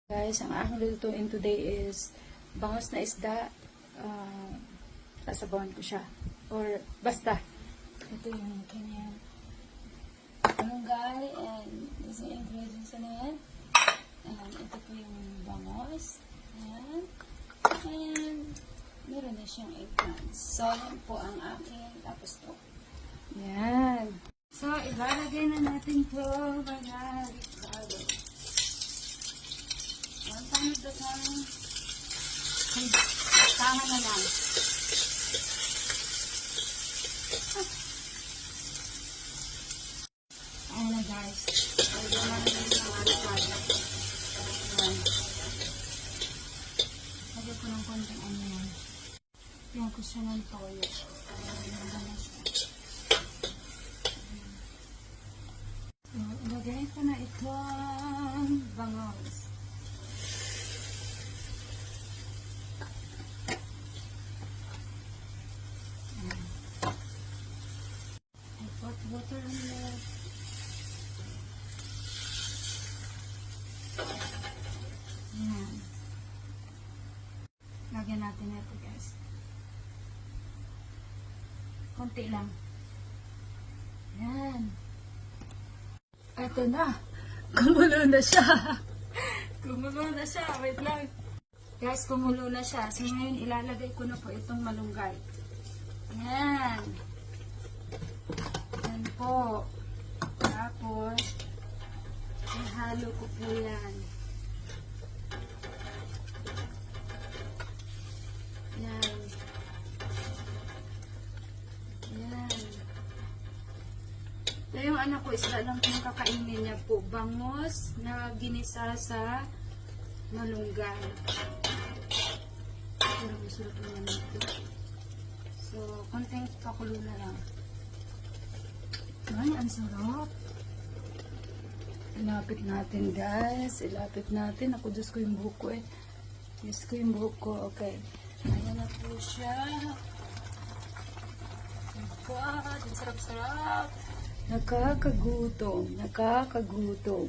Guys, ang aking lulutuin today is bangos na isda. Sasabawan ko siya. Or basta. Ito yung kanyang malunggay and this is ingredients na yan. And ito po yung bangos. Ayan. And meron na siyang eggplants. So, yan po ang aking tapos to. Yan. So, ilalagay na natin to mga ricardo. Paano ito tama na lang. Ayan na guys. Lagyan natin yung mga ricardo. Ayan. Lagyan ko ng konting ano yan. Lagyan ko siya ng toyo. Ayan na siya. So, ilagay ko na itong bangos. Water on that. Ayan. Lagyan natin ito guys. Konti lang. Ayan. Ito na. Kumulo na siya. Kumulo na siya. Wait lang. Guys, kumulo na siya. So ngayon ilalagay ko na po itong malunggay. Ayan. Po. Tapos, ihalo ko po yan. Yan. Yan. So, yung anak ko, isla lang kung kakainin niya po. Bangos na ginisa sa malunggay. Pero masarap naman ito. So, konting pakulo na lang. Ay, ang sarap. Ilapit natin, guys. Ilapit natin. Ako, Diyos ko yung buhok ko eh. Diyos ko yung buhok ko. Okay. Ayan na po siya. God, ang sarap-sarap. Nakakagutom. Nakakagutom.